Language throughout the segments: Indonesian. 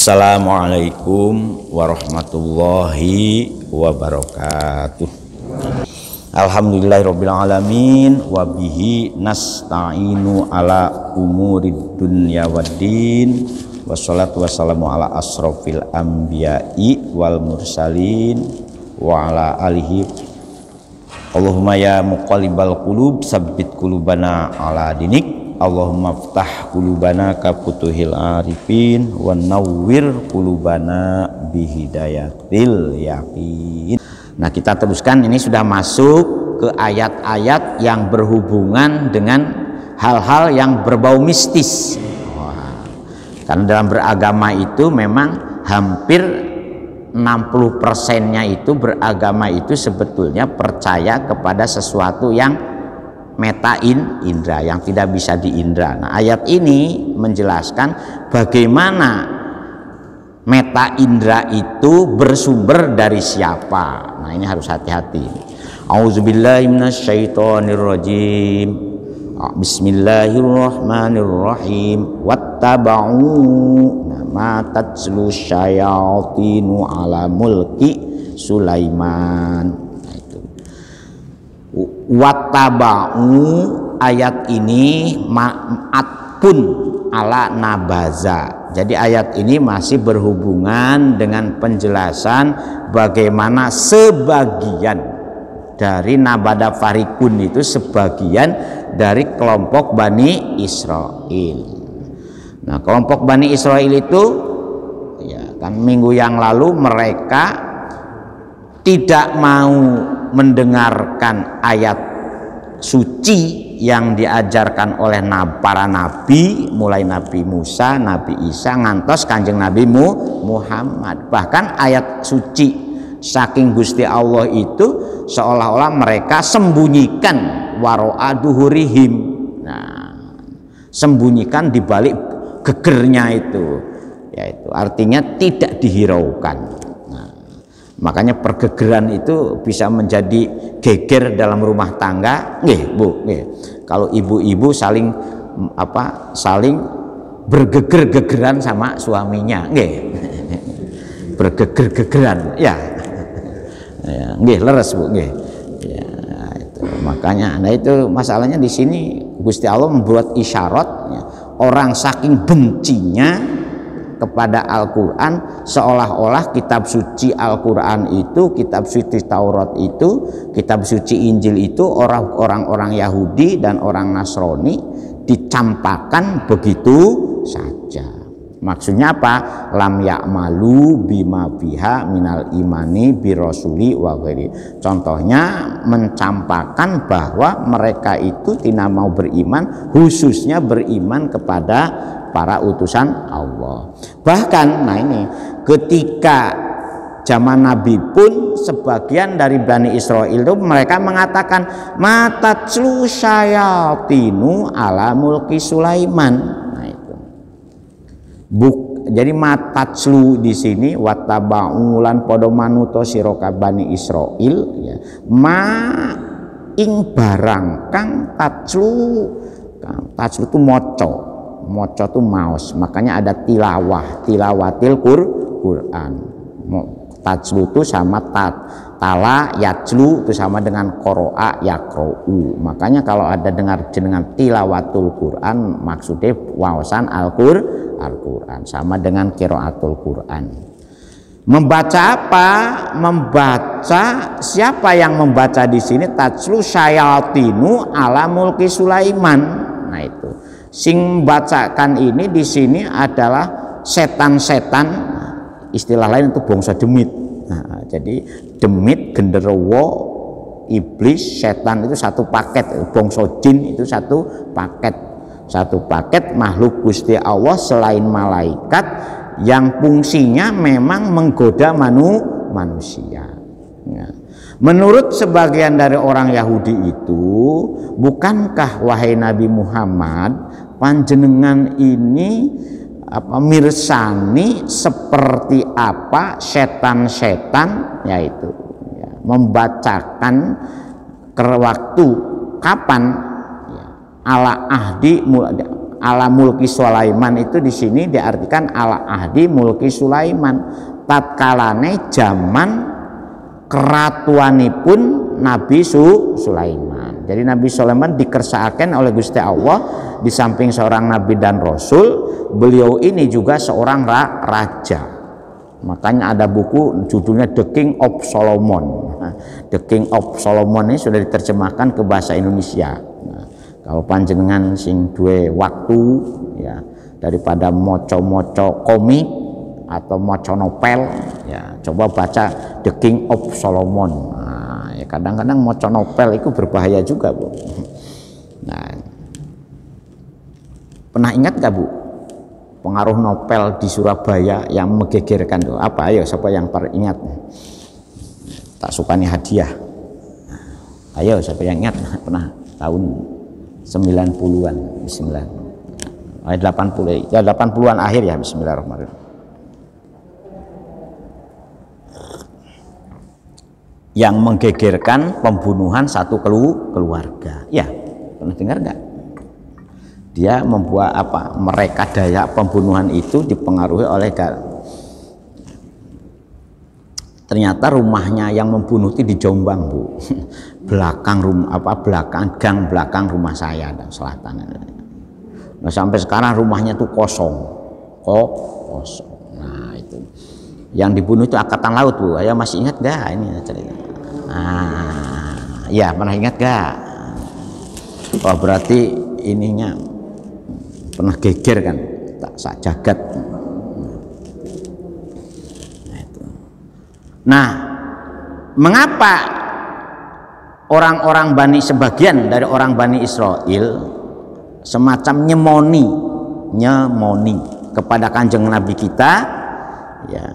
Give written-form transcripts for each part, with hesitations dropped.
Assalamualaikum warahmatullahi wabarakatuh. Alhamdulillahirabbil alamin wa bihi nasta'inu ala umurid dunya waddin. Wassalatu wassalamu ala asrofil anbiya'i wal mursalin wa ala alihi. Allahumma ya muqallibal qulub sabbit qulubana ala dinik. Allahumma ftah qulubana ka futuhil arifin wa nawwir qulubana bihidayatil yaqin. Nah, kita teruskan, ini sudah masuk ke ayat-ayat yang berhubungan dengan hal-hal yang berbau mistis. Karena dalam beragama itu memang hampir 60%-nya itu beragama itu sebetulnya percaya kepada sesuatu yang meta indra, yang tidak bisa diindra. Nah, ayat ini menjelaskan bagaimana meta indra itu bersumber dari siapa. Nah, ini harus hati-hati. Auzubillahi minasyaitonirrajim. Bismillahirrahmanirrahim. Wattaba'u ma tatslu syayatinu ala mulki Sulaiman. Wattaba'u, ayat ini ma'atpun ala nabaza. Jadi ayat ini masih berhubungan dengan penjelasan bagaimana sebagian dari Nabada Farikun itu sebagian dari kelompok Bani Israel. Nah, kelompok Bani Israel itu ya kan minggu yang lalu mereka tidak mau mendengarkan ayat suci yang diajarkan oleh para nabi, mulai Nabi Musa, Nabi Isa, ngantos Kanjeng Nabi Muhammad. Bahkan ayat suci saking Gusti Allah itu seolah-olah mereka sembunyikan waro'a duhurihim. Nah, sembunyikan di balik gegernya itu, yaitu artinya tidak dihiraukan. Makanya pergegeran itu bisa menjadi geger dalam rumah tangga, nggih Bu, nggih. Kalau ibu-ibu saling saling bergeger-gegeran sama suaminya, nggih. Bergeger-gegeran, ya. Ya, nggih, leres Bu, nggih. Ya, itu. Makanya nah itu masalahnya di sini Gusti Allah membuat isyarat ya, orang saking bencinya kepada Al-Quran, seolah-olah kitab suci Al-Quran itu, kitab suci Taurat itu, kitab suci Injil itu orang-orang Yahudi dan orang Nasrani dicampakkan begitu saja. Maksudnya apa? Lam ya'malu bima biha minal imani birasuli wa ghairi. Contohnya mencampakkan bahwa mereka itu tidak mau beriman, khususnya beriman kepada para utusan Allah. Bahkan nah ini ketika zaman Nabi pun sebagian dari Bani Israel itu mereka mengatakan matatslu syayatinu ala mulki Sulaiman. Nah itu. Jadi matatslu di sini wattaba'u lan padha manuta sira Bani Israel ya. Ma ing barang kang tatslu itu moco itu maos, makanya ada tilawatil Quran. Tatslu itu sama tala yajlu itu sama dengan qoro'a yakra'u. Makanya kalau ada dengar dengan tilawatul Quran maksudnya wawasan Al-Quran sama dengan qiraatul Quran. Membaca apa? Membaca, siapa yang membaca di sini? Tatslu syayatinu ala mulki Sulaiman. Nah itu. Sing bacakan ini di sini adalah setan-setan, istilah lain itu bangsa demit. Nah, jadi demit, genderuwo, iblis, setan itu satu paket, bangsa jin itu satu paket makhluk Gusti Allah selain malaikat yang fungsinya memang menggoda manusia. Ya. Menurut sebagian dari orang Yahudi itu, bukankah wahai Nabi Muhammad, panjenengan ini mirsani seperti apa setan-setan, yaitu ya, membacakan ke waktu kapan ya, ala ahdi ala mulki Sulaiman itu di sini diartikan ala ahdi mulki Sulaiman, tatkalane zaman keratuanipun Nabi Sulaiman. Jadi Nabi Sulaiman dikersakaken oleh Gusti Allah, di samping seorang nabi dan rasul, beliau ini juga seorang raja. Makanya ada buku judulnya The King of Solomon. Nah, The King of Solomon ini sudah diterjemahkan ke bahasa Indonesia. Nah, kalau panjenengan sing duwe waktu ya, daripada moco-moco komik atau moco novel ya, coba baca The King of Solomon. Nah, ya kadang-kadang moco novel itu berbahaya juga, Bu. Nah, pernah ingat gak, Bu, pengaruh novel di Surabaya yang menggegerkan tuh apa? Ayo, siapa yang ingat? Tak sukani hadiah. Ayo, siapa yang ingat? Pernah tahun 90-an, bismillah. 80 ya, 80-an akhir ya, bismillahirrahmanirrahim. Yang menggegerkan pembunuhan satu keluarga. Ya, pernah dengar nggak? Dia membuat apa? Mereka daya pembunuhan itu dipengaruhi oleh ternyata rumahnya yang membunuh itu di Jombang, Bu. belakang gang belakang rumah saya dan selatan. Nah, sampai sekarang rumahnya tuh kosong. Kosong. Nah, itu. Yang dibunuh itu angkatan laut, Bu. Saya masih ingat nggak ini cerita? Ya, pernah ingat gak? Oh, berarti ininya pernah geger kan, tak sak jagat. Nah, mengapa orang-orang sebagian dari orang Bani Israel semacam nyemoni kepada Kanjeng Nabi kita, ya,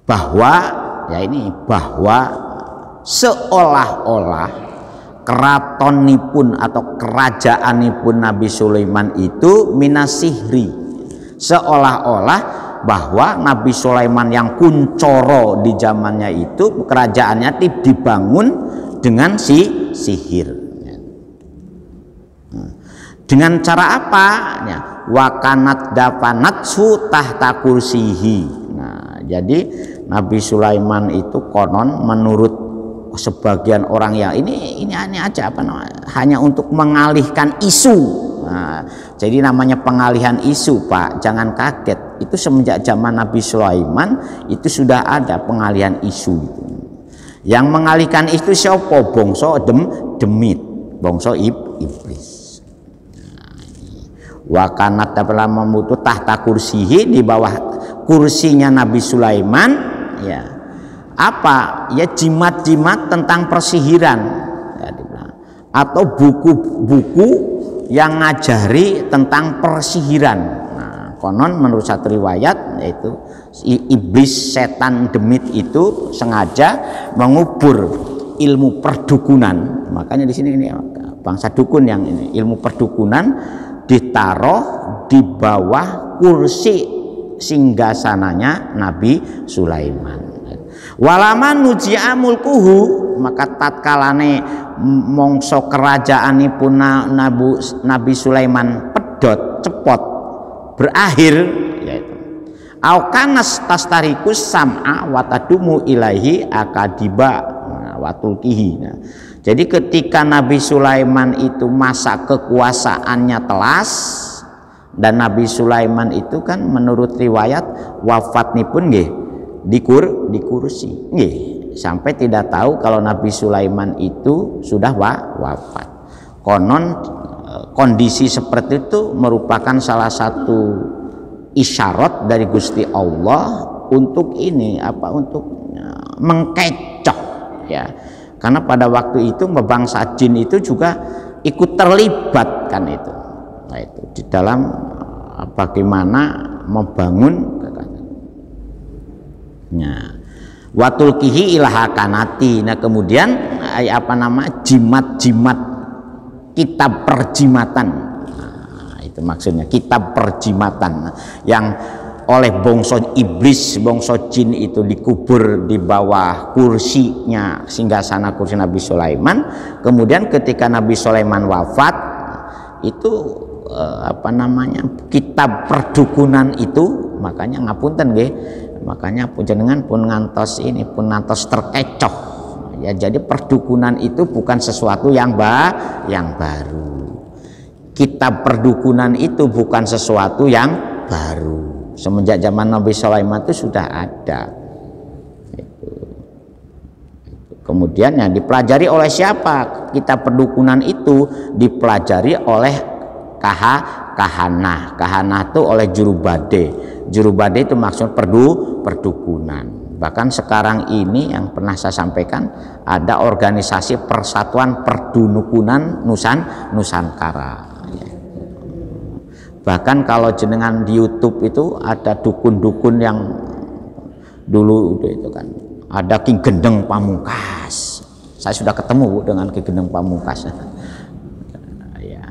bahwa seolah-olah keratonipun atau kerajaanipun Nabi Sulaiman itu minasihri, seolah-olah bahwa Nabi Sulaiman yang kuncoro di zamannya itu kerajaannya dibangun dengan sihir. Dengan cara apa? Ya, wakanat dafanatsu tahta kursihi. Nah, jadi Nabi Sulaiman itu konon menurut sebagian orang ya ini aneh aja apa namanya, hanya untuk mengalihkan isu. Nah, jadi namanya pengalihan isu, Pak, jangan kaget, itu semenjak zaman Nabi Sulaiman itu sudah ada pengalihan isu gitu. Yang mengalihkan itu siapa? Bangsa demit, bangsa iblis. Wakanat dapat memutu tahta kursihi, di bawah kursinya Nabi Sulaiman, ya, apa ya, jimat-jimat tentang persihiran ya, atau buku-buku yang ngajari tentang persihiran. Nah, konon menurut satu riwayat yaitu iblis setan demit itu sengaja mengubur ilmu perdukunan. Makanya di sini ini bangsa dukun yang ini ilmu perdukunan ditaruh di bawah kursi singgasananya Nabi Sulaiman. Walaman nuji'a mulkuhu, maka tatkalane mongso kerajaanipun Nabi Sulaiman pedot cepot berakhir, yaitu aukanas tastarikus sam'a watadumu ilaihi akadiba watulkihi. Nah, jadi ketika Nabi Sulaiman itu masa kekuasaannya telas, dan Nabi Sulaiman itu kan menurut riwayat wafatnipun nggih di kursi nggih, sampai tidak tahu kalau Nabi Sulaiman itu sudah wafat. Konon kondisi seperti itu merupakan salah satu isyarat dari Gusti Allah untuk ini apa, untuk mengkecoh ya. Karena pada waktu itu bangsa jin itu juga ikut terlibat kan itu. Nah, itu di dalam bagaimana membangun watulkihi ilahakanati. Nah, kemudian apa nama jimat-jimat kitab perjimatan. Nah, itu maksudnya kitab perjimatan yang oleh bangsa iblis, bangsa jin itu dikubur di bawah kursinya singgasana kursi Nabi Sulaiman. Kemudian ketika Nabi Sulaiman wafat, itu apa namanya, kitab perdukunan itu, makanya ngapunten nggih, makanya jenengan pun ngantos ini, pun ngantos terkecoh ya. Jadi perdukunan itu bukan sesuatu yang baru. Kitab perdukunan itu bukan sesuatu yang baru. Semenjak zaman Nabi Sulaiman itu sudah ada. Kemudian yang dipelajari oleh siapa? Kitab perdukunan itu dipelajari oleh kahanah. Kahanah itu oleh jurubade. Jurubade itu maksud perdukunan. Bahkan sekarang ini yang pernah saya sampaikan, ada organisasi Persatuan Perdukunan Nusantara. Bahkan kalau jenengan di YouTube itu ada dukun-dukun yang dulu itu kan, ada Ki Gendeng Pamungkas. Saya sudah ketemu dengan Ki Gendeng Pamungkas. Ya,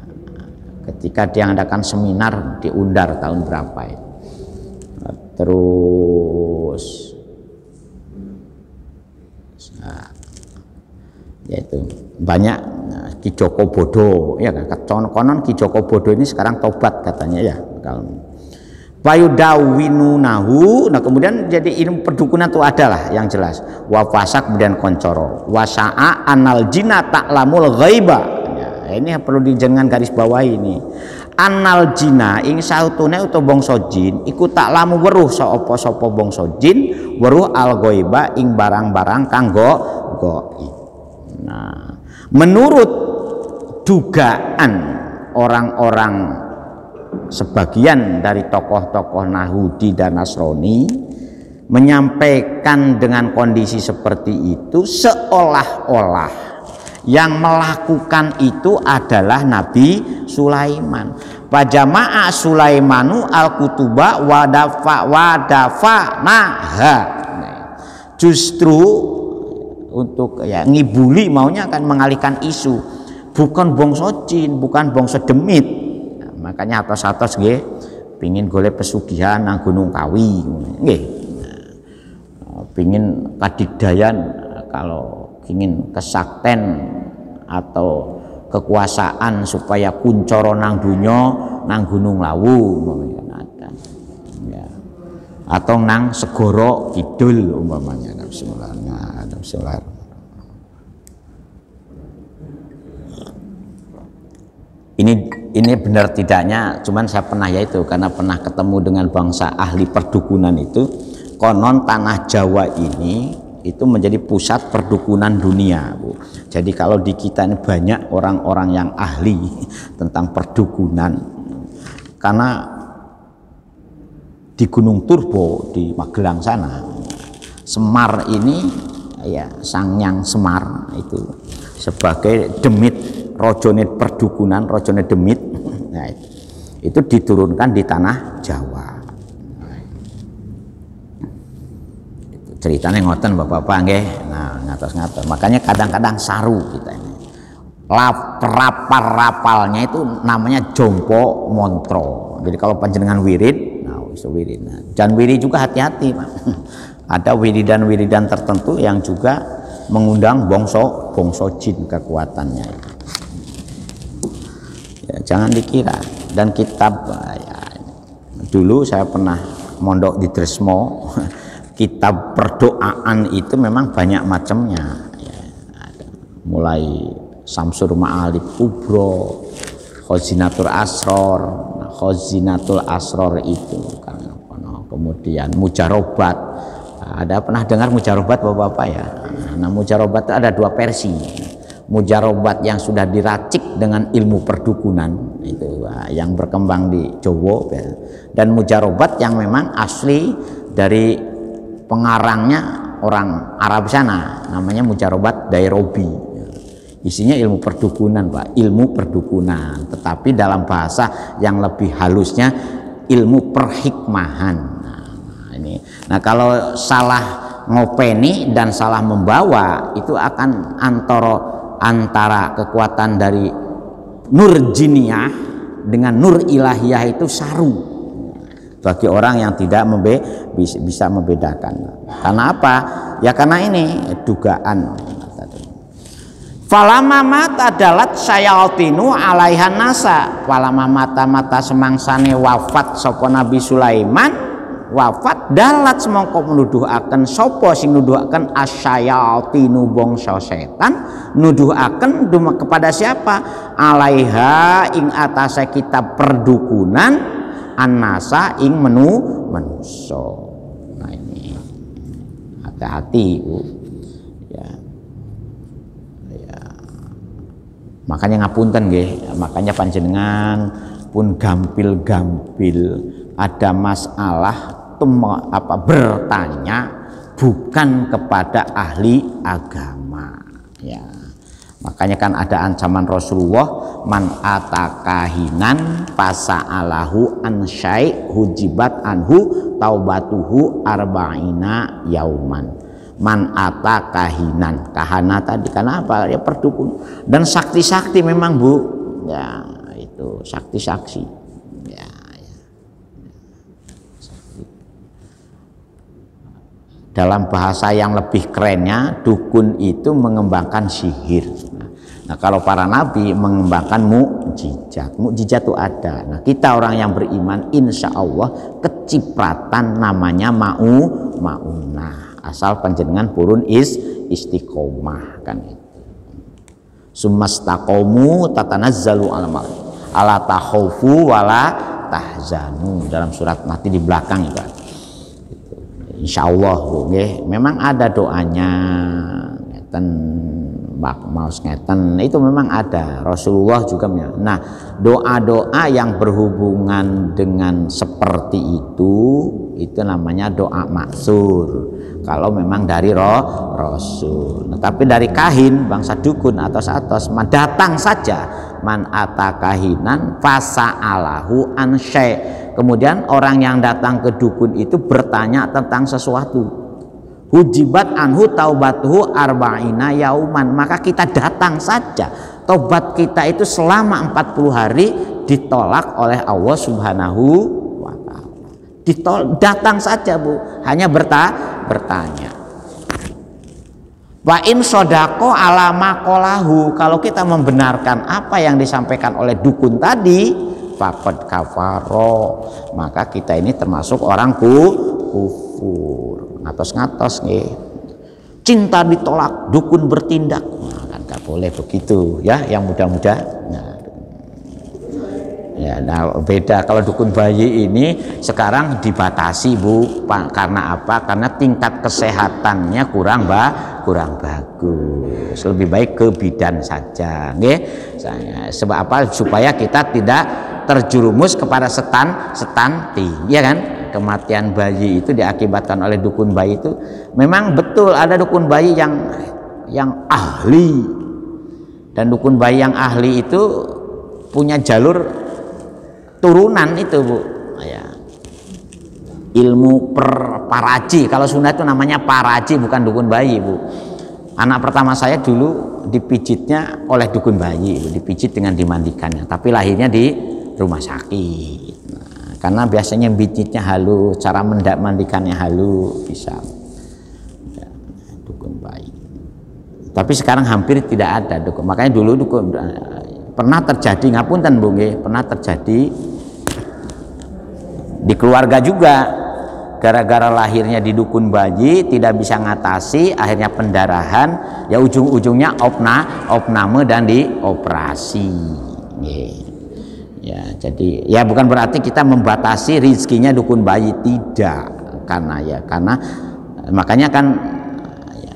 ketika dia mengadakan seminar di Undar tahun berapa itu. Terus yaitu banyak Ki Joko Bodo ya kan, konon Ki Joko Bodo ini sekarang tobat katanya ya. Kalau Payudawinunahu, nah kemudian jadi ilmu perdukunan itu adalah yang jelas. Wafasak kemudian koncoro. Wasa'a anal jina ta'lamul ghaiba. Ya, ini perlu dijenengan garis bawahi ini. Anal jina ing sautune utawa bangsa jin iku ta'lamu weruh sapa bangsa jin weruh al ghaiba ing barang-barang kang gaib. Nah, menurut dugaan orang-orang sebagian dari tokoh-tokoh Yahudi dan Nasrani menyampaikan dengan kondisi seperti itu seolah-olah yang melakukan itu adalah Nabi Sulaiman. Pajama'a Sulaimanu al-kutuba wadafa naha. Justru untuk ya ngibuli, maunya akan mengalihkan isu, bukan bangsa jin, bukan bangsa demit. Makanya atas-atas nggih pingin golek pesugihan nang Gunung Kawi nggih. Pingin kadigdayan, kalau ingin kesakten atau kekuasaan supaya kuncoro nang dunyo nang Gunung Lawu ada. Ya. Atau nang Segoro Kidul umpamanya. Bismillah. Ini benar tidaknya, cuman saya pernah yaitu karena pernah ketemu dengan bangsa ahli perdukunan itu, konon tanah Jawa ini itu menjadi pusat perdukunan dunia, Bu. Jadi kalau di kita ini banyak orang-orang yang ahli tentang perdukunan, karena di Gunung Turbo di Magelang sana, Semar ini ya Sangyang Semar itu sebagai demit rojone perdukunan, rojone demit, nah, itu diturunkan di tanah Jawa. Nah, itu ceritanya ngoten bapak-bapak nggih. Nah, ngatos-ngatos. Makanya kadang-kadang saru kita ini. Rapal-rapalnya itu namanya jompo montro. Jadi kalau panjenengan wirid, nah iso wirid. Nah, jangan wirid juga hati-hati, Pak. Ada wiridan-wiridan tertentu yang juga mengundang bongso jin kekuatannya. Ya, jangan dikira. Dan kitab ya, dulu saya pernah mondok di Tresmo, kitab perdoaan itu memang banyak macamnya ya, ada. Mulai Samsur Ma'alib Kubro, Khazinatul Asror. Nah, Khazinatul Asror itu kan, kemudian Mujarobat. Ada pernah dengar Mujarobat bapak-bapak ya? Nah, Mujarobat itu ada dua versi. Mujarobat yang sudah diracik dengan ilmu perdukunan itu yang berkembang di Jawa ya. Dan mujarobat yang memang asli dari pengarangnya orang Arab sana, namanya Mujarobat Dairobi. Isinya ilmu perdukunan, Pak, ilmu perdukunan, tetapi dalam bahasa yang lebih halusnya ilmu perhikmahan. Nah, kalau salah ngopeni dan salah membawa itu akan antara kekuatan dari nur jiniyah dengan nur ilahiyah itu saru bagi orang yang tidak bisa membedakan. Karena apa? Ya karena ini dugaan. Falama mata dalat sayatinu alaihan nasa. Falama mata semangsane wafat sapa Nabi Sulaiman, wafat dalat semangka nuduhaken sapa sing nuduhaken asyayatinu bangsa setan, nuduhaken kepada siapa? Alaiha ing atase kitab perdukunan annasa ing manusa. Nah ini hati-hati ya. Makanya ngapunten nggih, makanya panjenengan pun gampil-gampil ada masalah bertanya bukan kepada ahli agama ya. Makanya kan ada ancaman Rasulullah, man atakahinan pasa'alahu an syai' hujibat anhu taubatuhu arba'ina yauman. Man atakahinan, kahana tadi karena apa? Ya perdukun dan sakti-sakti memang Bu ya, itu sakti-sakti ya, ya. Dalam bahasa yang lebih kerennya, dukun itu mengembangkan sihir. Nah, kalau para nabi mengembangkan mukjizat. Mukjizat itu ada. Nah, kita orang yang beriman, insya Allah kecipratan namanya maunah. Asal panjenengan purun istiqomah kan itu. Sumastaqomu tatanazzalu ala takhaufu wala tahzanu, dalam surat nanti di belakang itu. Insya Allah Bu, memang ada doanya ngeten, maus ngeten itu memang ada, Rasulullah juga. Nah, doa-doa yang berhubungan dengan seperti itu namanya doa maksur kalau memang dari Rasul. Nah, tapi dari kahin, bangsa dukun atos datang saja man atakahinan fasa'alahu an syai'. Kemudian orang yang datang ke dukun itu bertanya tentang sesuatu. Hujibat anhu taubatuhu arba'ina yauman. Maka kita datang saja. Tobat kita itu selama 40 hari ditolak oleh Allah Subhanahu wa ta'ala. Datang saja Bu, hanya bertanya. Wa in sodako alama kolahu, kalau kita membenarkan apa yang disampaikan oleh dukun tadi, faqad kafaro, maka kita ini termasuk orang kufur. Ngatos nih. Cinta ditolak, dukun bertindak. Nah, kan gak boleh begitu ya, yang muda-muda. Nah, beda kalau dukun bayi ini sekarang dibatasi Bu, karena apa? Karena tingkat kesehatannya kurang bagus. Lebih baik ke bidan saja, nggih. Sebab apa? Supaya kita tidak terjerumus kepada stunting, ya kan? Kematian bayi itu diakibatkan oleh dukun bayi itu. Memang betul ada dukun bayi yang ahli, dan dukun bayi yang ahli itu punya jalur turunan itu Bu ya. Ilmu paraji, kalau Sunda itu namanya paraji, bukan dukun bayi Bu. Anak pertama saya dulu dipijitnya oleh dukun bayi, dipijit dengan dimandikannya, tapi lahirnya di rumah sakit. Nah, karena biasanya pijitnya halus, cara mandikannya halus, bisa ya, dukun bayi. Tapi sekarang hampir tidak ada dukun. Makanya dulu dukun pernah terjadi, ngapunten Bu nggih, pernah terjadi di keluarga juga, gara-gara lahirnya di dukun bayi tidak bisa ngatasi, akhirnya pendarahan, ya ujung-ujungnya opname dan dioperasi. Ya, jadi ya bukan berarti kita membatasi rizkinya dukun bayi, tidak, karena makanya kan ya,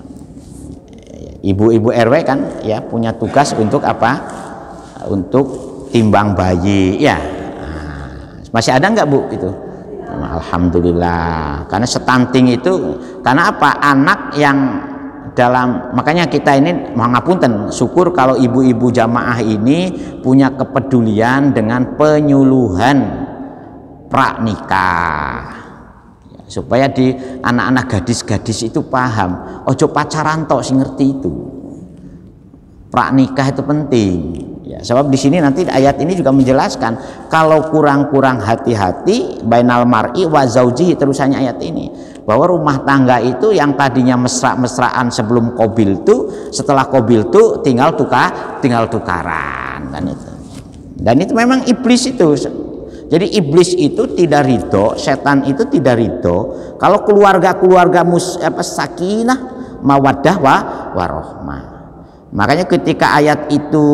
ibu-ibu RW kan ya punya tugas untuk apa? Untuk timbang bayi ya. Masih ada nggak Bu itu? Alhamdulillah. Karena stunting itu karena apa? Anak yang makanya kita ini ngapunten, syukur kalau ibu-ibu jamaah ini punya kepedulian dengan penyuluhan pranikah, supaya di anak-anak gadis-gadis itu paham. Ojo pacaran tok sing ngerti itu. Pranikah itu penting. Ya, sebab di sini nanti ayat ini juga menjelaskan kalau kurang-kurang hati-hati bainal mar'i wa zaujihi, terusannya ayat ini. bahwa rumah tangga itu yang tadinya mesra-mesraan sebelum Qabil itu, setelah Qabil itu tinggal tukaran kan itu. Dan itu memang iblis itu. Jadi iblis itu tidak ridho, setan itu tidak ridho kalau keluarga sakinah, mawaddah warahmah. Makanya ketika ayat itu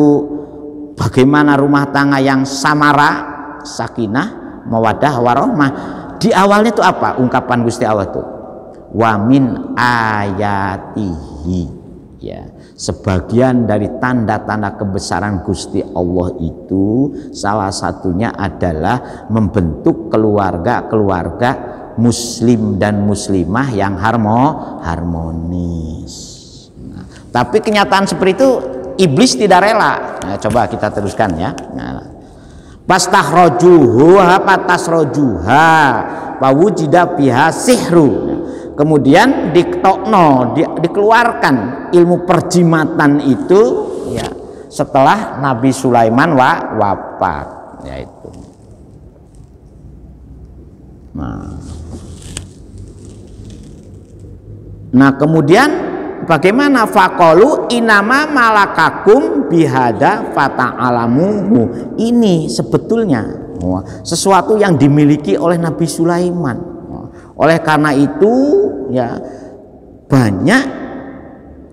bagaimana rumah tangga yang samara, sakinah, mawaddah warahmah, di awalnya itu apa? Ungkapan Gusti Allah itu wa min ayatihi, ya, sebagian dari tanda-tanda kebesaran Gusti Allah itu salah satunya adalah membentuk keluarga muslim dan muslimah yang harmonis. Nah, tapi kenyataan seperti itu iblis tidak rela. Nah, coba kita teruskan ya. Pastakhrajuhu patasrojuha pawujida biha sihru. Kemudian dikeluarkan ilmu perjimatan itu ya setelah Nabi Sulaiman wafat, yaitu. Nah kemudian bagaimana faqalu inama malakakum bihada fata'alamuhu, ini sebetulnya sesuatu yang dimiliki oleh Nabi Sulaiman. Oleh karena itu ya banyak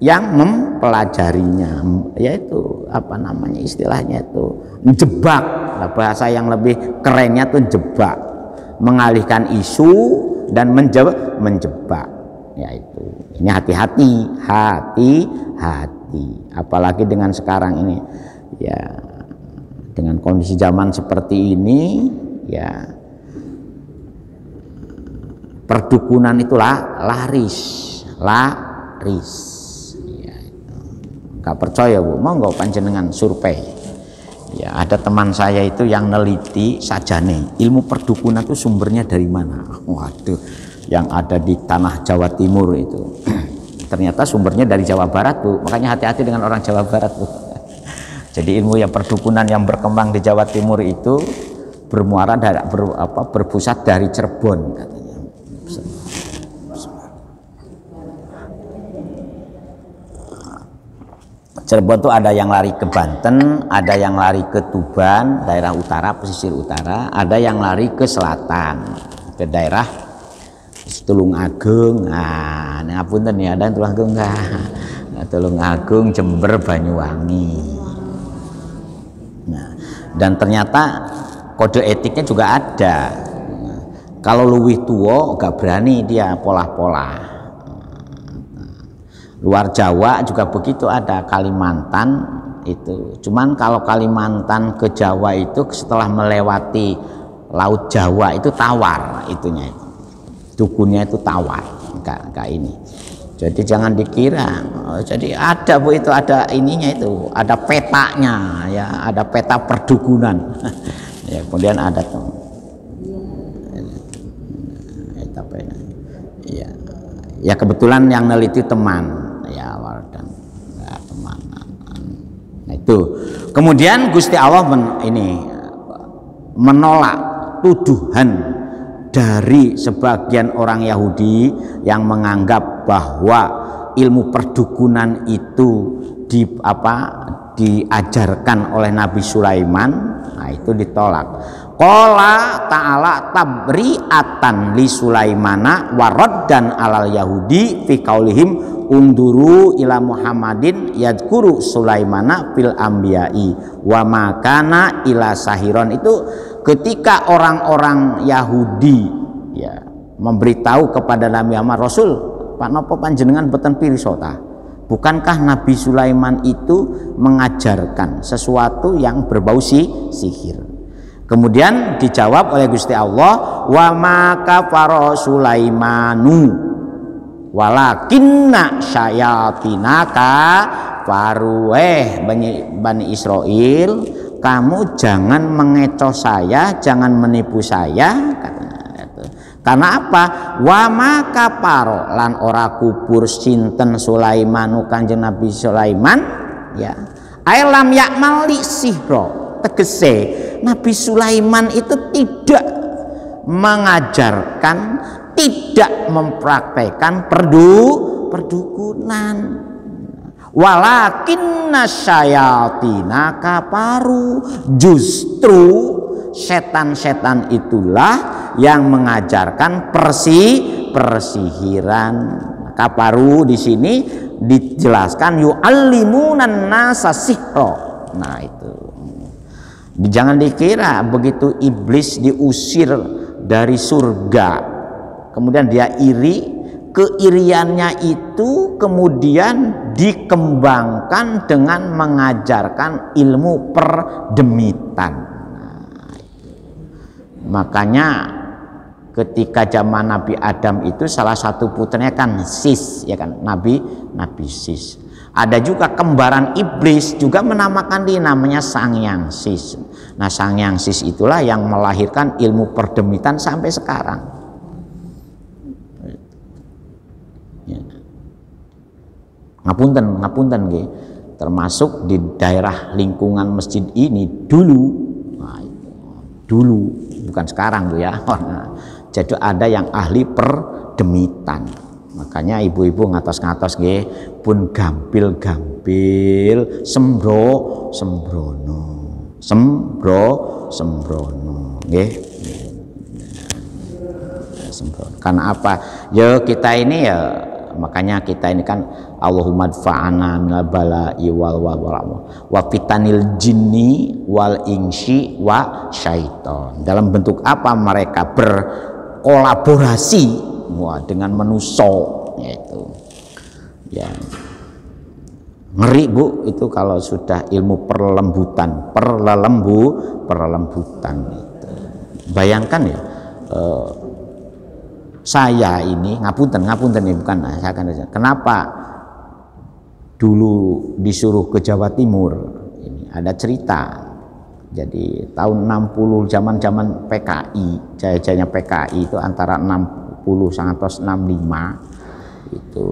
yang mempelajarinya, yaitu apa namanya istilahnya itu menjebak, bahasa yang lebih kerennya itu jebak, mengalihkan isu dan menjebak, yaitu ini hati-hati, apalagi dengan sekarang ini ya, dengan kondisi zaman seperti ini ya, perdukunan itulah laris ya, nggak percaya Bu, mau nggak panjenengan survei ya, ada teman saya itu yang neliti sajane ilmu perdukunan itu sumbernya dari mana. Waduh, yang ada di tanah Jawa Timur itu ternyata sumbernya dari Jawa Barat Bu, makanya hati-hati dengan orang Jawa Barat Bu. Jadi ilmu yang perdukunan yang berkembang di Jawa Timur itu bermuara dari berpusat dari Cirebon katanya. Cirebon itu ada yang lari ke Banten, ada yang lari ke Tuban, daerah utara, pesisir utara, ada yang lari ke selatan, ke daerah Tulungagung. Nah, ngapunten ya, ada Tulungagung enggak? Tulungagung, Jember, Banyuwangi. Nah, dan ternyata kode etiknya juga ada. Nah, kalau luwih tua gak berani dia pola-pola. Luar Jawa juga begitu, ada Kalimantan itu. Cuman kalau Kalimantan ke Jawa itu setelah melewati Laut Jawa itu tawar itunya, dukunnya itu tawar, enggak ini. Jadi jangan dikira. Jadi ada Bu, itu ada ininya itu, ada petanya ya, ada peta perdukunan. Ya, kemudian ada tuh. Ya kebetulan yang neliti teman. Ya, dan ya, teman. Nah, itu. Kemudian Gusti Allah menolak tuduhan dari sebagian orang Yahudi yang menganggap bahwa ilmu perdukunan itu diajarkan oleh Nabi Sulaiman. Nah, itu ditolak. Qala ta'ala tabri'atan li Sulaimana waraddan alal Yahudi fi qaulihim unduru ila Muhammadin yadkuru Sulaimana fil anbiya'i wa makana ila sahiron. Itu ketika orang-orang Yahudi ya memberitahu kepada Nabi Muhammad, Rasul Pak Nopo panjenengan boten pirsa ta, bukankah Nabi Sulaiman itu mengajarkan sesuatu yang berbau sihir? Kemudian dijawab oleh Gusti Allah, wa ma kafara Sulaimanu walakinna syayatinaka farueh Bani Israel, kamu jangan mengecoh saya, jangan menipu saya, karena apa? Wa ma kafara lan ora kubur sinten Sulaimanu kanjeng Nabi Sulaiman ya, ailam yakmal li sihra, tegese Nabi Sulaiman itu tidak mengajarkan tidak mempraktekkan perdukunan. Walakinna syayatina kafaru, justru setan-setan itulah yang mengajarkan persihiran. Kafaru di sini dijelaskan yu'allimunan nasa sihra. Nah itu. Jangan dikira begitu iblis diusir dari surga, kemudian dia iri, keiriannya itu kemudian dikembangkan dengan mengajarkan ilmu perdemitan. Nah, makanya ketika zaman Nabi Adam itu salah satu putranya kan Sis, ya kan, Nabi Sis. Ada juga kembaran iblis juga menamakan dia, namanya Sangyang Sis. Nah, Sangyang Sis itulah yang melahirkan ilmu perdemitan sampai sekarang. Ya. Ngapunten nggih. Termasuk di daerah lingkungan masjid ini dulu. Nah, dulu bukan sekarang tuh ya. Jadi ada yang ahli perdemitan. Makanya ibu-ibu ngatos-ngatos nggih pun gampil sembrono nggih. Sembrono. Karena apa? Ya kita ini ya, makanya kita ini kan Allahumma dfa'ana minal bala'i wal wa fitanil jinni wal insi wa syaiton. Dalam bentuk apa mereka berkolaborasi dengan manusia, yaitu ya ngeri Bu itu kalau sudah ilmu perlembutan itu. Bayangkan ya, saya ini ngapunten ini bukan saya kan, kenapa dulu disuruh ke Jawa Timur, ini ada cerita. Jadi tahun 60 zaman PKI, jaya-jayanya PKI itu antara 60-65 itu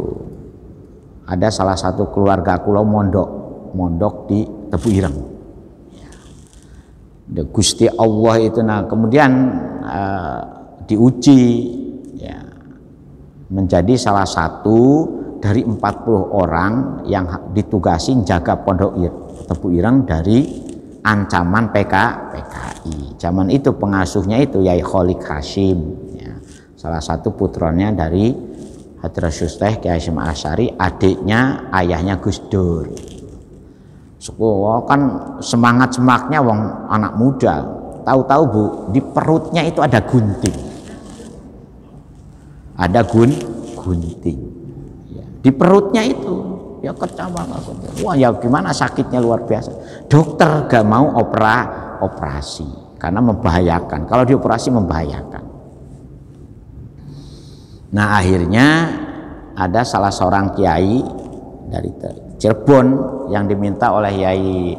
ada salah satu keluarga kula mondok di Tebu Ireng. Ya. Gusti Allah itu, nah kemudian diuji ya, menjadi salah satu dari 40 orang yang ditugasi jaga pondok Tebu Ireng dari ancaman PKI. Zaman itu pengasuhnya itu Yai Kholik Hashim, ya. Salah satu putranya dari Hadratus Syekh Kyai Hasyim Asy'ari, adiknya ayahnya Gus Dur. Kan semangatnya wong anak muda. Tahu-tahu Bu, di perutnya itu ada gunting. Ada gunting. Ya. Di perutnya itu ya kecambang. Wah ya gimana, sakitnya luar biasa. Dokter gak mau operasi karena membahayakan. Kalau dioperasi membahayakan. Nah akhirnya ada salah seorang kiai dari Cirebon yang diminta oleh Yai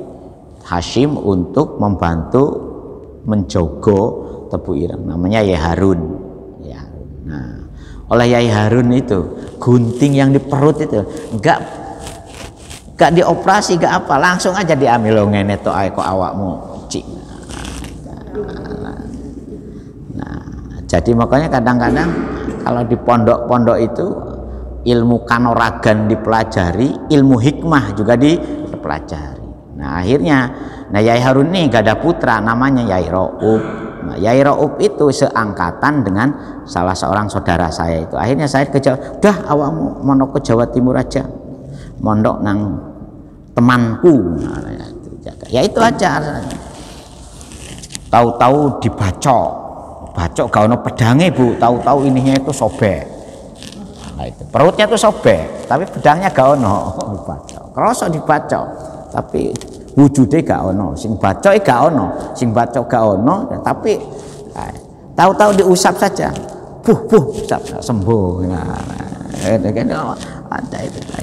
Hashim untuk membantu menjogo Tebu Ireng, namanya Yai Harun. Ya. Nah oleh Yai Harun itu gunting yang di perut itu gak dioperasi, gak apa, langsung aja diambil. Lo ngene tok ae kok awakmu cik. Nah, jadi makanya kadang-kadang kalau di pondok-pondok itu ilmu kanuragan dipelajari, ilmu hikmah juga dipelajari. Nah, akhirnya Yai Harun ini gak ada putra, namanya Yai Ra'ub. Nah, Yai Ra'ub itu seangkatan dengan salah seorang saudara saya itu. Akhirnya saya ke Jawa, "Dah awakmu mondok ke Jawa Timur aja. Mondok nang temanku." Nah, ya itu aja. Tahu-tahu dibacok gak ono pedange Bu, tahu-tahu ininya itu sobek. Nah, itu perutnya tuh sobek, tapi pedangnya gak ono. Dibacok, kerasa dibacok, tapi wujudnya gak ono. Sing bacok gak ono, sing bacok gak ono, tapi tahu-tahu diusap saja, usap sembuh. Ada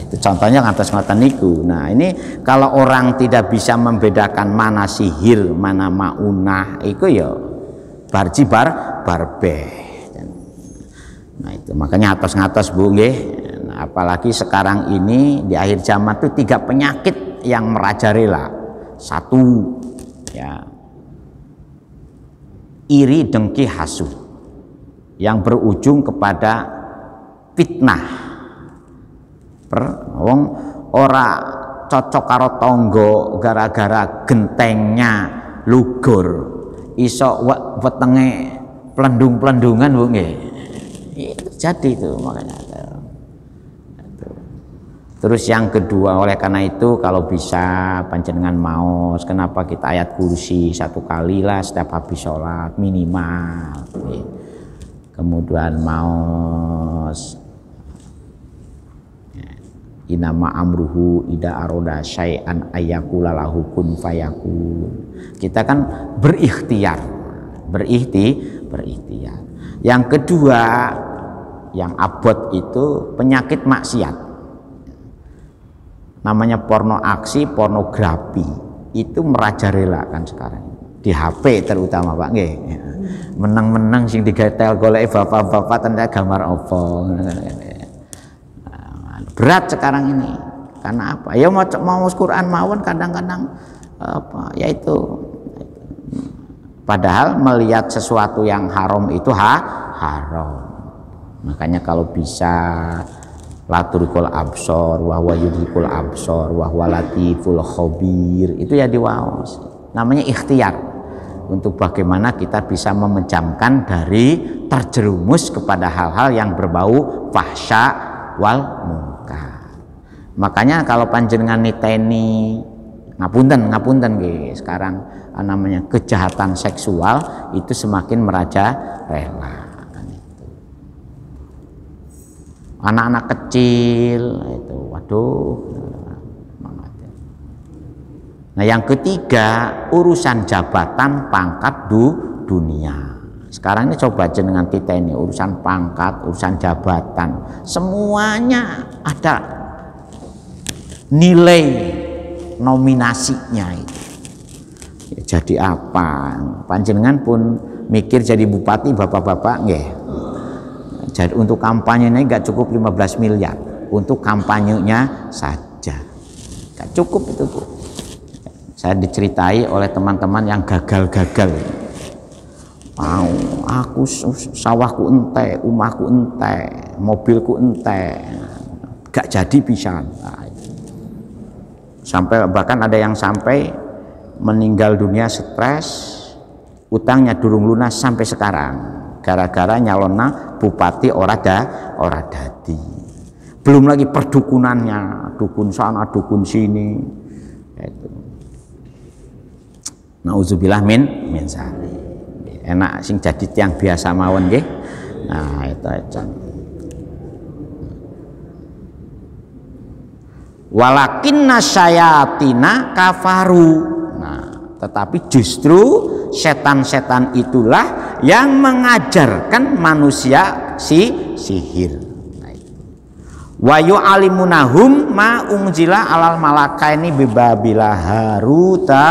itu contohnya ngatas ngoten niku. Nah ini kalau orang tidak bisa membedakan mana sihir mana maunah, itu ya barji barbeh. Nah itu makanya atos-ngatos Bu nggih. Nah, apalagi sekarang ini di akhir zaman itu 3 penyakit yang merajalela. 1 ya, iri, dengki, hasud. yang berujung kepada fitnah. Wong ora cocok karo tangga gara-gara gentengnya lugur, iso wetenge plendung-plendungan Bu nggih. Itu jadi itu makanya. Terus yang kedua, oleh karena itu kalau bisa panjenengan maos, kenapa kita ayat kursi 1 kali lah setiap habis sholat minimal. Kemudian maos inama amruhu ida aroda syai'an ayyakula lahu kun fayakun. Kita kan berikhtiar. Yang kedua, yang abot itu penyakit maksiat. Namanya porno aksi, pornografi itu merajalela kan sekarang di HP terutama Pak nggih. Menang-menang sing digetel golek bapak-bapak tanda gambar opo. Berat sekarang ini karena apa? Ya mau Quran mawon kadang-kadang apa yaitu padahal melihat sesuatu yang haram itu haram. Makanya kalau bisa laturikul absor wa huwa yudrikul absor wa huwa latiful khabir, itu ya diwaos. Namanya ikhtiar untuk bagaimana kita bisa memejamkan dari terjerumus kepada hal-hal yang berbau fahsya wal munkar. Makanya kalau panjenengan niteni ngapunten nggih, sekarang namanya kejahatan seksual itu semakin merajalela. Anak-anak kecil itu, waduh. Nah yang ketiga, urusan jabatan pangkat dunia. Sekarang ini coba jenengan titeni urusan pangkat, urusan jabatan, semuanya ada nilai nominasinya itu. Ya, jadi apa? Panjenengan pun mikir jadi bupati bapak-bapak nggih. Jadi untuk kampanyenya nggak cukup 15 miliar, untuk kampanyenya saja nggak cukup itu Bu. Saya diceritai oleh teman-teman yang gagal-gagal. Mau aku sawahku entek, umahku entek, mobilku entek, gak jadi bisa. Nah, sampai bahkan ada yang sampai meninggal dunia stres, utangnya durung lunas sampai sekarang. Gara-gara nyalonna bupati ora dadi. Belum lagi perdukunannya, dukun sana, dukun sini. Itu. Nauzubillah min zalik. Enak sing jadi tiang biasa mawon nggih. Nah, itu aja. Walakinna syayatina kafaru. Nah, tetapi justru setan-setan itulah yang mengajarkan manusia sihir. Wa yu'alimunahum ma unzila alal malakaini bibabila haruta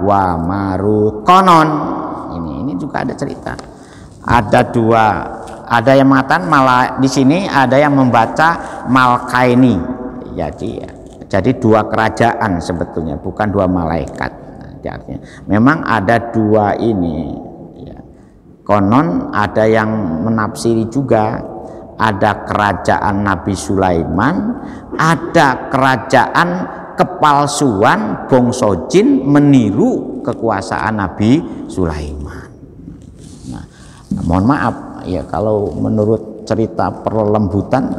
wa marut. Konon ini juga ada cerita. Ada yang mengatakan di sini ada yang membaca malakaini. Jadi dua kerajaan sebetulnya, bukan dua malaikat. Artinya memang ada dua ini ya. Konon ada yang menafsiri juga, ada kerajaan Nabi Sulaiman, ada kerajaan kepalsuan bangsa jin meniru kekuasaan Nabi Sulaiman. Nah, mohon maaf ya kalau menurut cerita perlembutan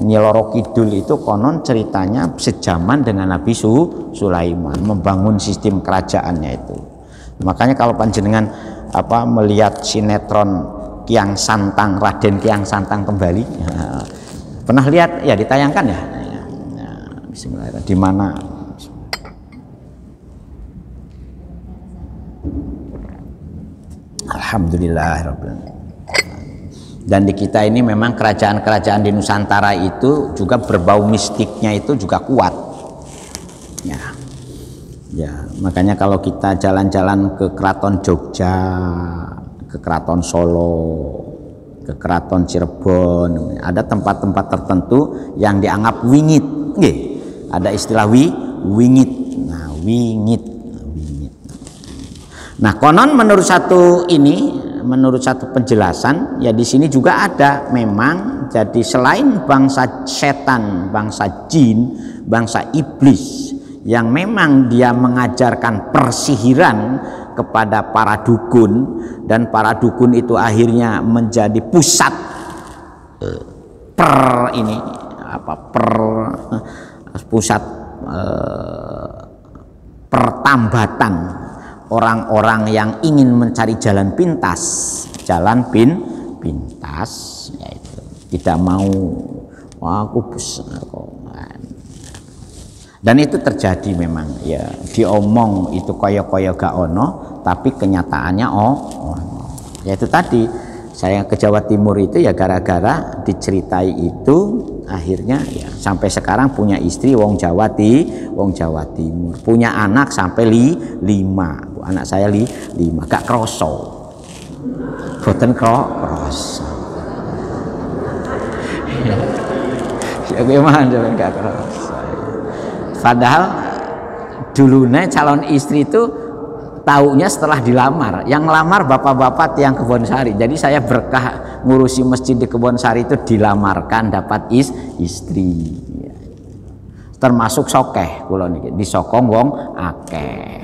Nyeloro Kidul itu konon ceritanya sejaman dengan Nabi Sulaiman membangun sistem kerajaannya itu. Makanya kalau panjenengan melihat sinetron Kiang Santang, Raden Kiang Santang kembali, pernah lihat ya, ditayangkan ya. Bismillahirrahmanirrahim. Di mana? Alhamdulillahirrahmanirrahim. Dan di kita ini memang kerajaan-kerajaan di Nusantara itu juga berbau mistiknya itu juga kuat. Ya, makanya kalau kita jalan-jalan ke Keraton Jogja, ke Keraton Solo, ke Keraton Cirebon, ada tempat-tempat tertentu yang dianggap wingit. Ada istilah wingit. Nah, wingit. Nah, konon menurut satu ini menurut satu penjelasan ya di sini juga ada memang, jadi selain bangsa setan, bangsa jin, bangsa iblis yang memang dia mengajarkan persihiran kepada para dukun, dan para dukun itu akhirnya menjadi pusat pusat pertambatan orang-orang yang ingin mencari jalan pintas, yaitu tidak mau dan itu terjadi memang ya, diomong itu koyo-koyo gak ono tapi kenyataannya ya itu tadi saya ke Jawa Timur itu ya gara-gara diceritai itu, akhirnya ya sampai sekarang punya istri wong Jawa Timur, punya anak sampai 5, anak saya 5, gak kroso, boten kroso. Ya gimana gak kroso. Padahal dulunya calon istri itu taunya setelah dilamar, yang ngelamar bapak-bapak yang Kebonsari. Jadi saya berkah ngurusi masjid di Kebonsari itu dilamarkan dapat istri. Termasuk sokeh kula niki, disokong wong akeh.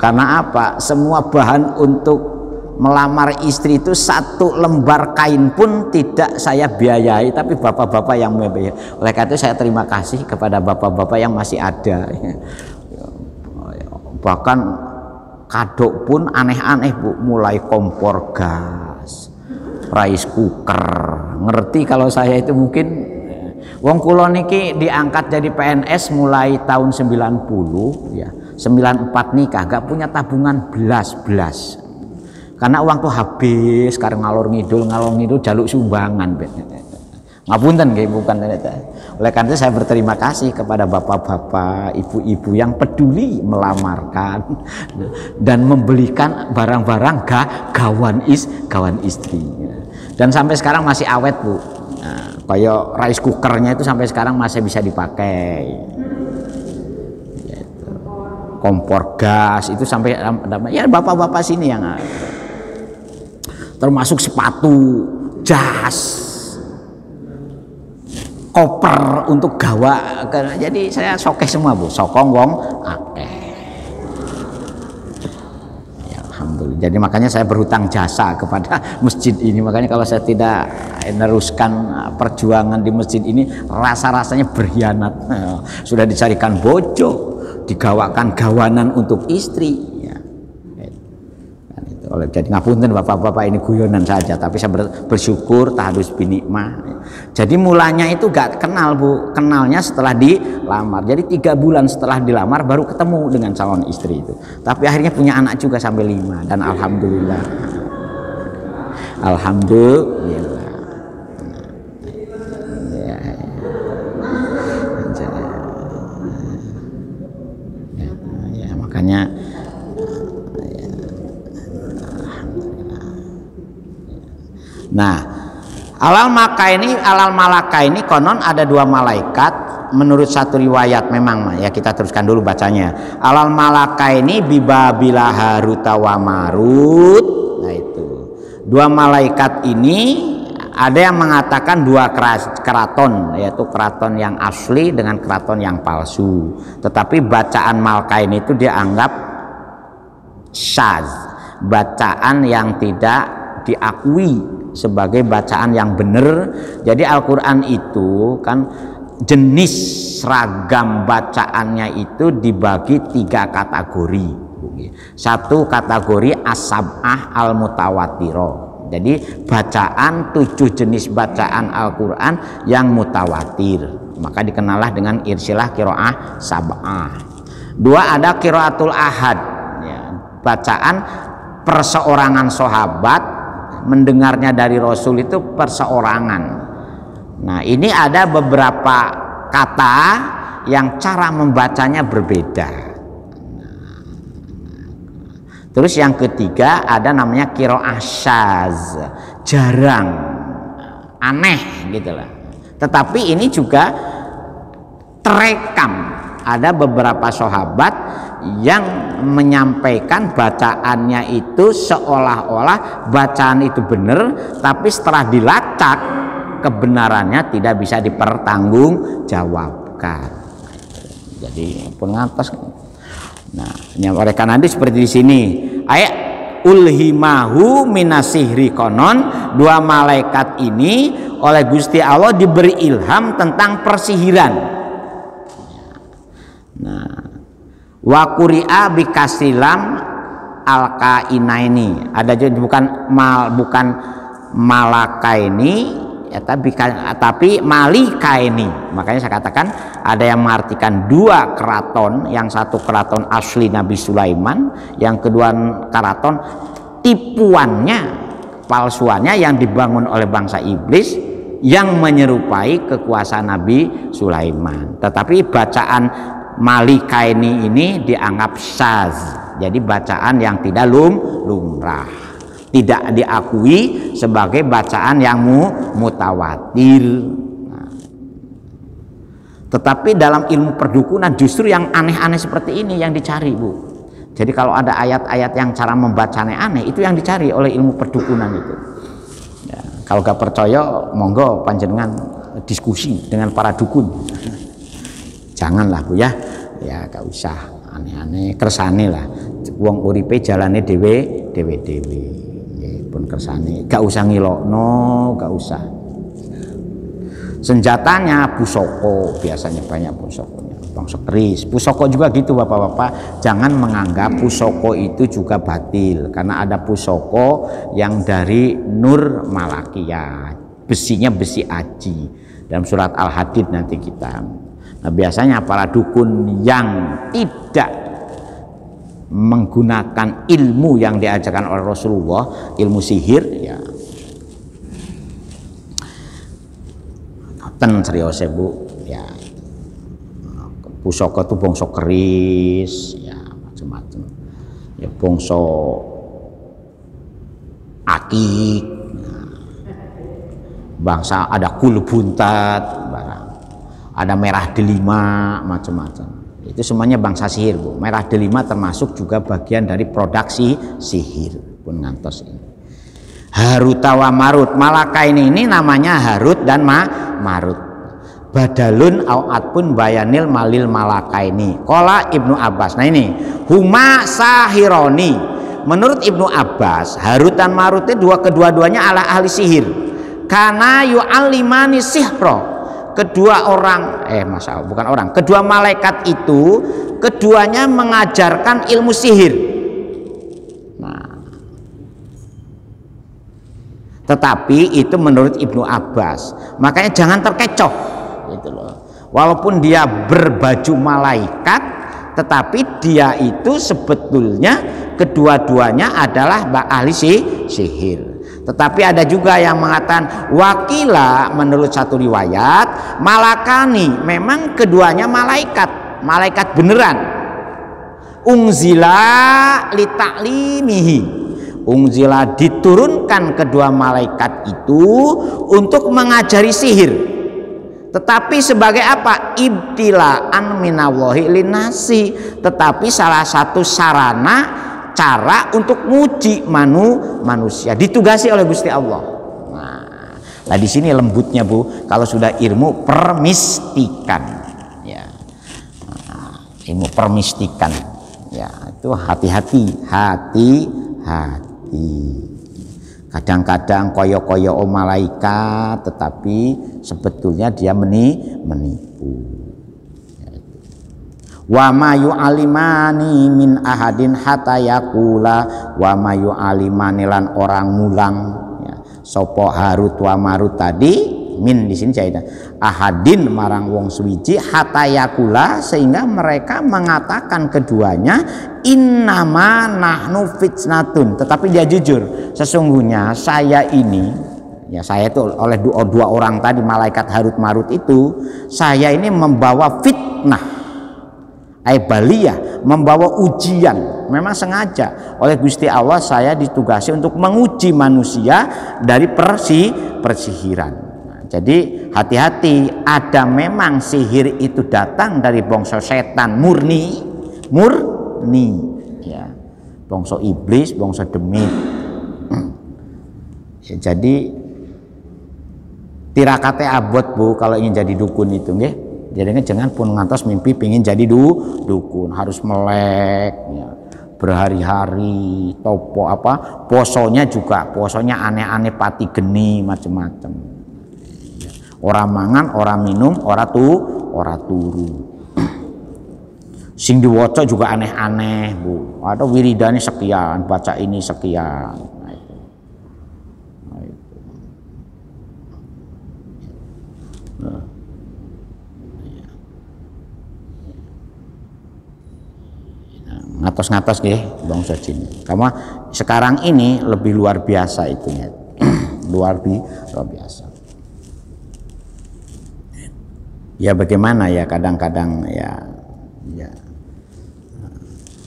Karena apa? Semua bahan untuk melamar istri itu 1 lembar kain pun tidak saya biayai, tapi bapak-bapak yang membiayai. Oleh karena itu saya terima kasih kepada bapak-bapak yang masih ada. Bahkan kado pun aneh-aneh Bu, mulai kompor gas, rice cooker. Ngerti kalau saya itu mungkin wong kula niki diangkat jadi PNS mulai tahun 90 ya. 94 nikah, gak punya tabungan belas. Karena uang tuh habis, sekarang ngalor ngidul jaluk sumbangan. Ngapunten nggih, bukan ternyata. Oleh karena itu saya berterima kasih kepada bapak-bapak, ibu-ibu yang peduli melamarkan dan membelikan barang-barang gawan istri. Dan sampai sekarang masih awet Bu. Nah, kayak rice cookernya itu sampai sekarang masih bisa dipakai. Gitu. Kompor gas itu sampai ya bapak-bapak sini yang termasuk sepatu, jas, koper untuk gawa. Jadi saya sokeh semua Bu, sokong wong akeh. Ya, alhamdulillah. Jadi makanya saya berhutang jasa kepada masjid ini. Makanya kalau saya tidak meneruskan perjuangan di masjid ini, rasa-rasanya berkhianat. Sudah dicarikan bojo, digawakan gawanan untuk istri. Jadi ngapunten bapak-bapak, ini guyonan saja, tapi saya bersyukur tahdus binikmah. Jadi mulanya itu gak kenal Bu, kenalnya setelah dilamar. Jadi 3 bulan setelah dilamar baru ketemu dengan calon istri itu. Tapi akhirnya punya anak juga sampai 5, dan alhamdulillah. Ya, makanya nah, alal malaka ini konon ada 2 malaikat menurut satu riwayat memang ya, kita teruskan dulu bacanya. Alal malaka ini bibabila haruta wa marut. Nah itu 2 malaikat ini ada yang mengatakan 2 keraton, yaitu keraton yang asli dengan keraton yang palsu. Tetapi bacaan malkain itu dianggap syaz, bacaan yang tidak diakui sebagai bacaan yang benar. Jadi Al-Quran itu kan jenis ragam bacaannya itu dibagi 3 kategori. 1 kategori as-sab'ah al-mutawatiro. Jadi bacaan 7 jenis bacaan Al-Quran yang mutawatir, maka dikenallah dengan irsilah qiraah sab'ah. 2 ada qiraatul ahad ya, bacaan perseorangan sahabat mendengarnya dari Rasul itu perseorangan. Nah ini ada beberapa kata yang cara membacanya berbeda. Terus yang ketiga ada namanya qiraah syaz, jarang, aneh gitu lah. Tetapi ini juga terekam ada beberapa sahabat yang menyampaikan bacaannya itu seolah-olah bacaan itu benar, tapi setelah dilacak kebenarannya tidak bisa dipertanggungjawabkan. Jadi pun ngantos. Nah, oleh karena itu seperti di sini, ayat ulhimahu minasihri konon, dua malaikat ini oleh Gusti Allah diberi ilham tentang persihiran. Nah, wa quri'a bikasilam alkainaini, ada juga bukan malakaini ya, tapi malikaini. Makanya saya katakan ada yang mengartikan dua keraton, yang satu keraton asli Nabi Sulaiman, yang kedua keraton tipuannya, palsuannya yang dibangun oleh bangsa iblis yang menyerupai kekuasaan Nabi Sulaiman. Tetapi bacaan malikaini ini dianggap syaz, jadi bacaan yang tidak lumrah, tidak diakui sebagai bacaan yang mutawatir. Nah, tetapi dalam ilmu perdukunan justru yang aneh-aneh seperti ini yang dicari, Bu. Jadi kalau ada ayat-ayat yang cara membacanya aneh, itu yang dicari oleh ilmu perdukunan itu. Ya, kalau gak percaya, monggo panjenengan diskusi dengan para dukun. Janganlah, Bu, ya gak usah aneh-aneh, kersane lah. Wong uripe jalane dhewe pun kersane, gak usah ngilokno, gak usah. Senjatanya pusoko, biasanya banyak pusokonya, bangsa keris. Pusoko juga gitu, bapak-bapak, jangan menganggap pusoko itu juga batil, karena ada pusoko yang dari Nur Malakiyah, besinya besi aji, dalam surat Al-Hadid nanti kita. Nah, biasanya para dukun yang tidak menggunakan ilmu yang diajarkan oleh Rasulullah, ilmu sihir, ya ten serius, Bu, ya pusaka itu bangsa keris, ya macam-macam, ya bangsa akik, bangsa ada kul buntat, ada merah delima, macam-macam. Itu semuanya bangsa sihir, Bu. Merah delima termasuk juga bagian dari produksi sihir pun ngantos ini. Harut wa Marut, malakaini ini namanya Harut dan Marut. Badalun awat pun bayanil malil malakaini. Qala Ibnu Abbas. Nah ini huma sahironi. Menurut Ibnu Abbas, Harut dan Marut itu kedua-duanya adalah ahli sihir. Karena yu'allimani sihra. Kedua malaikat itu keduanya mengajarkan ilmu sihir. Nah, tetapi itu menurut Ibnu Abbas, makanya jangan terkecoh gitu loh. Walaupun dia berbaju malaikat, tetapi dia itu sebetulnya kedua-duanya adalah ahli sihir. Tetapi ada juga yang mengatakan wakila, menurut satu riwayat malakani, memang keduanya malaikat beneran. Ungzila litaklimihi, ungzila diturunkan kedua malaikat itu untuk mengajari sihir. Tetapi sebagai apa? Ibtilaan minallahi linasi, tetapi salah satu sarana cara untuk nguji manusia, ditugasi oleh Gusti Allah. Nah, di sini lembutnya, Bu, kalau sudah ilmu permistikan, ya, ilmu permistikan, ya itu hati-hati. Kadang-kadang koyo-koyo malaikat, tetapi sebetulnya dia menipu. Wa ma yu'alimani min ahadin hatta yaqula wa ma yu'alimani lan orang mulang, ya, sapa Harut wa Marut tadi, min di sini jaidah ahadin marang wong suwiji, hatta yaqula sehingga mereka mengatakan keduanya innama nahnu fitnatun, tetapi dia jujur, sesungguhnya saya ini, ya saya itu oleh dua orang tadi malaikat Harut Marut itu, saya ini membawa fitnah, baliyah, membawa ujian. Memang sengaja oleh Gusti Allah saya ditugasi untuk menguji manusia dari persihiran. Nah, Jadi hati-hati, ada memang sihir itu datang dari bangsa setan murni ya, bangsa iblis, bangsa demit. Ya, jadi tirakate abot Bu kalau ingin jadi dukun itu nggih. Jadi jangan pun ngantos mimpi pingin jadi dukun, harus melek ya, berhari-hari topo posonya juga posonya aneh-aneh pati geni macem-macem. Ora mangan, ora minum, ora turu. Sing diwaca juga aneh-aneh Bu. Ada wiridane sekian, baca ini sekian. Ngatos-ngatos nggih bangsa jin. Karena sekarang ini lebih luar biasa itunya. luar biasa. Ya bagaimana ya kadang-kadang ya.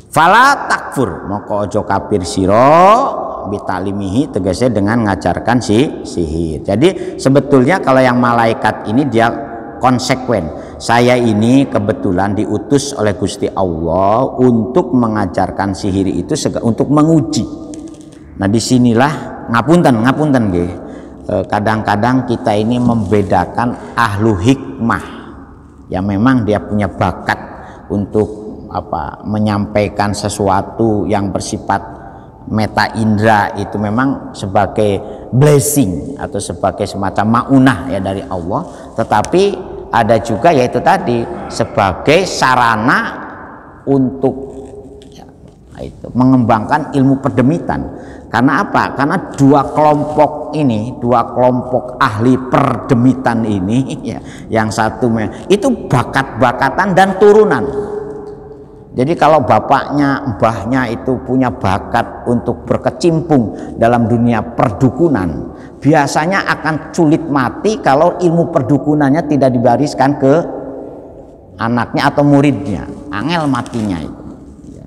Fala takfur, moko ojo kafir siro bitalimihi, tegasnya dengan ngajarkan sihir. Jadi sebetulnya kalau yang malaikat ini dia konsekuen. Saya ini kebetulan diutus oleh Gusti Allah untuk mengajarkan sihir itu untuk menguji. Nah disinilah ngapunten nggih. Kadang-kadang kita ini membedakan ahlu hikmah yang memang dia punya bakat untuk menyampaikan sesuatu yang bersifat meta indra, itu memang sebagai blessing atau sebagai semacam maunah ya dari Allah. Tetapi ada juga yaitu tadi sebagai sarana untuk mengembangkan ilmu perdemitan. Karena apa? Karena dua kelompok ahli perdemitan ini ya, yang satu itu bakat-bakatan dan turunan. Jadi kalau bapaknya, mbahnya itu punya bakat untuk berkecimpung dalam dunia perdukunan, biasanya akan sulit mati kalau ilmu perdukunannya tidak dibariskan ke anaknya atau muridnya. Angel matinya itu ya,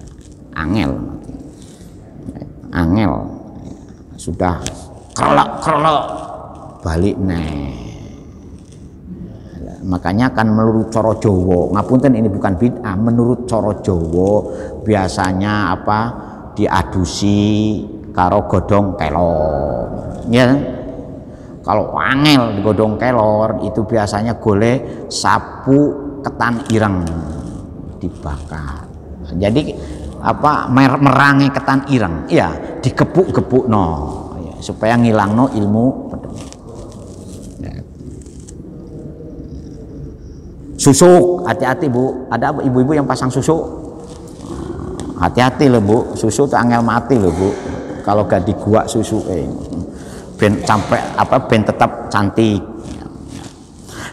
angel sudah kerlek balik makanya kan menurut coro Jawa, ngapunten ini bukan bid'ah, menurut coro Jawa biasanya diadusi karo godhong kelor ya. Kalau angel di godhong kelor itu biasanya golek sapu ketan ireng dibakar. Jadi merangi ketan ireng ya dikepuk-kepuk ya, supaya ngilangno ilmu ya. Susuk, hati-hati Bu, ada ibu-ibu yang pasang susuk, hati-hati loh Bu, susu tuh angel mati loh Bu kalau gak diguak susu ben sampai ben tetap cantik.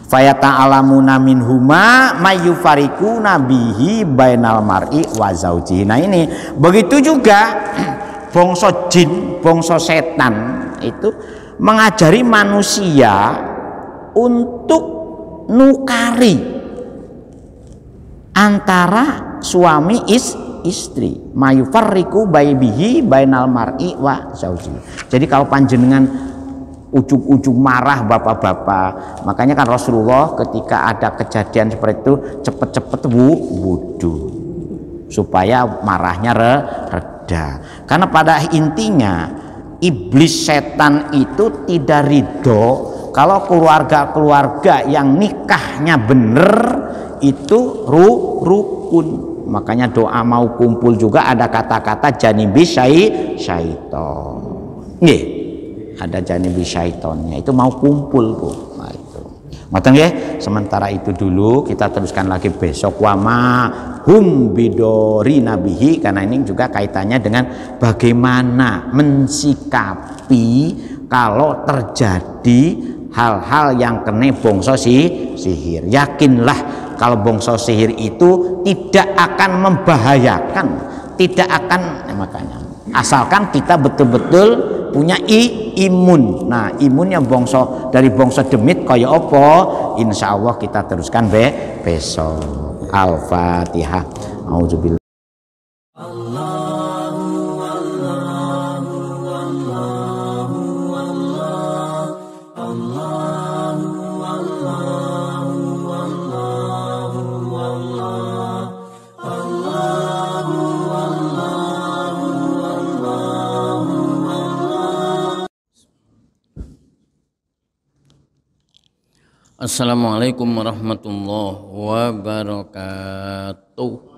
Fayata'alamuna minhuma mayyufariku nabihi bainal mar'i wa zaujihi. Nah ini begitu juga bangsa jin, bangsa setan itu mengajari manusia untuk nukari antara suami istri, mayyufariku baibihi bainal mar'i wa zaujihi. Jadi kalau panjenengan ujug-ujug marah bapak-bapak, makanya kan Rasulullah ketika ada kejadian seperti itu cepet-cepet wudu supaya marahnya reda. Karena pada intinya iblis setan itu tidak ridho kalau keluarga-keluarga yang nikahnya bener itu rukun. Makanya doa mau kumpul juga ada kata-kata janibi syaiton. Nggih. Ada janibi syaitonnya, itu mau kumpul Bu. Nah itu ngoten nggih. Sementara itu dulu kita teruskan lagi besok wama hum bidori nabihi, karena ini juga kaitannya dengan bagaimana mensikapi kalau terjadi hal-hal yang kena bangsa sihir. Yakinlah kalau bangsa sihir itu tidak akan membahayakan, tidak akan makanya asalkan kita betul-betul punya imun. Nah imunnya dari bangsa demit kaya apa, insya Allah kita teruskan besok. Al-Fatihah. Auzubillah. Allahu Assalamualaikum warahmatullahi wabarakatuh.